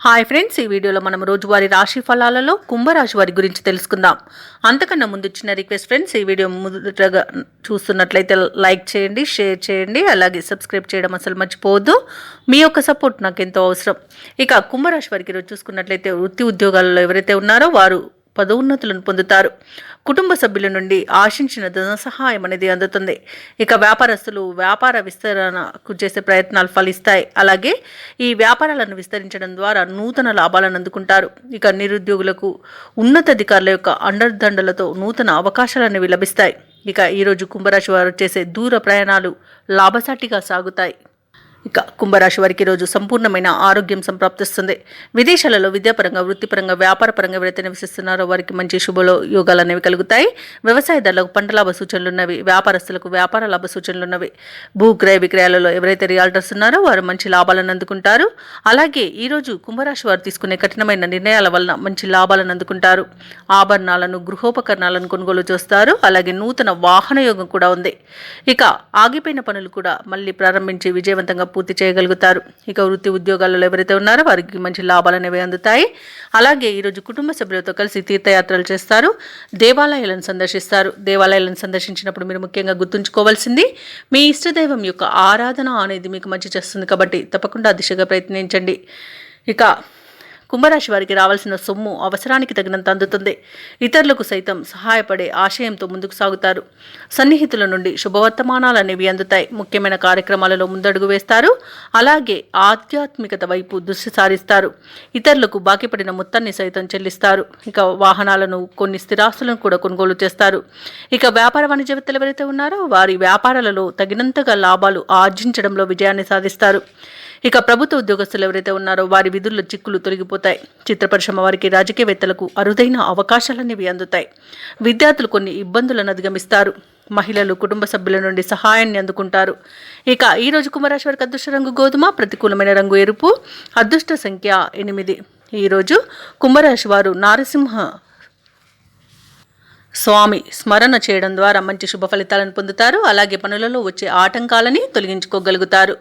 Hi friends, ఈ వీడియోలో మనం రోజువారీ రాశి ఫలాలలో కుంభరాశి వారి గురించి తెలుసుకుందాం. అంతకన్నా ముందు చిన్న రిక్వెస్ట్ ఫ్రెండ్స్, ఈ వీడియో మొదటగా చూస్తున్నట్లయితే లైక్ చేయండి, షేర్ చేయండి, అలాగే సబ్స్క్రైబ్ చేయడం అసలు మర్చిపోవద్దు. మీ యొక్క సపోర్ట్ నాకు ఎంతో అవసరం. ఇక కుంభరాశి వారికి ఈరోజు చూసుకున్నట్లయితే వృత్తి ఉద్యోగాలలో ఎవరైతే ఉన్నారో వారు పదోన్నతులను పొందుతారు. కుటుంబ సభ్యుల నుండి ఆశించిన ధన సహాయం అనేది అందుతుంది. ఇక వ్యాపారస్తులు వ్యాపార విస్తరణకు చేసే ప్రయత్నాలు ఫలిస్తాయి. అలాగే ఈ వ్యాపారాలను విస్తరించడం ద్వారా నూతన లాభాలను అందుకుంటారు. ఇక నిరుద్యోగులకు ఉన్నతాధికారుల యొక్క అండదండలతో నూతన అవకాశాలనేవి లభిస్తాయి. ఇక ఈరోజు కుంభరాశి వారు చేసే దూర ప్రయాణాలు లాభసాటిగా సాగుతాయి. ఇక కుంభరాశి వారికి ఈరోజు సంపూర్ణమైన ఆరోగ్యం సంప్రాప్తిస్తుంది. విదేశాలలో విద్యాపరంగా, వృత్తిపరంగా, వ్యాపారపరంగా ఎవరైతే నివసిస్తున్నారో వారికి మంచి యోగాలు అనేవి కలుగుతాయి. వ్యవసాయదారులకు పంట లాభ సూచనలు ఉన్నవి. వ్యాపారస్తులకు వ్యాపార లాభ సూచనలు ఉన్నవి. భూక్రయ విక్రయాలలో ఎవరైతే రియాల్టర్స్ ఉన్నారో వారు మంచి లాభాలను అందుకుంటారు. అలాగే ఈరోజు కుంభరాశి వారు తీసుకునే కఠినమైన నిర్ణయాల వలన మంచి లాభాలను అందుకుంటారు. ఆభరణాలను, గృహోపకరణాలను కొనుగోలు చేస్తారు. అలాగే నూతన వాహన యోగం కూడా ఉంది. ఇక ఆగిపోయిన పనులు కూడా మళ్ళీ ప్రారంభించి విజయవంతంగా పూర్తి చేయగలుగుతారు. ఇక వృత్తి ఉద్యోగాలలో ఎవరైతే ఉన్నారో వారికి మంచి లాభాలు అనేవి అందుతాయి. అలాగే ఈరోజు కుటుంబ సభ్యులతో కలిసి తీర్థయాత్రలు చేస్తారు. దేవాలయాలను సందర్శిస్తారు. దేవాలయాలను సందర్శించినప్పుడు మీరు ముఖ్యంగా గుర్తుంచుకోవాల్సింది, మీ ఇష్టదైవం యొక్క ఆరాధన అనేది మీకు మంచి చేస్తుంది కాబట్టి తప్పకుండా ఆ దిశగా ప్రయత్నించండి. ఇక కుంభరాశి వారికి రావాల్సిన సొమ్ము అవసరానికి తగినంత అందుతుంది. ఇతరులకు సైతం సహాయపడే ఆశయంతో ముందుకు సాగుతారు. సన్నిహితుల నుండి శుభవర్తమానాలు అనేవి అందుతాయి. ముఖ్యమైన కార్యక్రమాలలో ముందడుగు వేస్తారు. అలాగే ఆధ్యాత్మికత వైపు దృష్టి సారిస్తారు. ఇతరులకు బాకీ పడిన మొత్తాన్ని సైతం చెల్లిస్తారు. ఇక వాహనాలను, కొన్ని స్థిరాస్తులను కూడా కొనుగోలు చేస్తారు. ఇక వ్యాపార వాణిజ్యవేత్తలు ఎవరైతే ఉన్నారో వారి వ్యాపారాలలో తగినంతగా లాభాలు ఆర్జించడంలో విజయాన్ని సాధిస్తారు. ఇక ప్రభుత్వ ఉద్యోగస్తులు ఎవరైతే ఉన్నారో వారి విధుల్లో చిక్కులు తొలగిపోతాయి. చిత్ర పరిశ్రమ వారికి, రాజకీయవేత్తలకు అరుదైన అవకాశాలనేవి అందుతాయి. విద్యార్థులు కొన్ని ఇబ్బందులను అధిగమిస్తారు. మహిళలు కుటుంబ సభ్యుల నుండి సహాయాన్ని అందుకుంటారు. ఇక ఈరోజు కుంభరాశి వారికి అదృష్ట రంగు గోధుమ, ప్రతికూలమైన రంగు ఎరుపు, అదృష్ట సంఖ్య 8. ఈరోజు కుంభరాశి వారు నారసింహ స్వామి స్మరణ చేయడం ద్వారా మంచి శుభ ఫలితాలను పొందుతారు. అలాగే పనులలో వచ్చే ఆటంకాలని తొలగించుకోగలుగుతారు.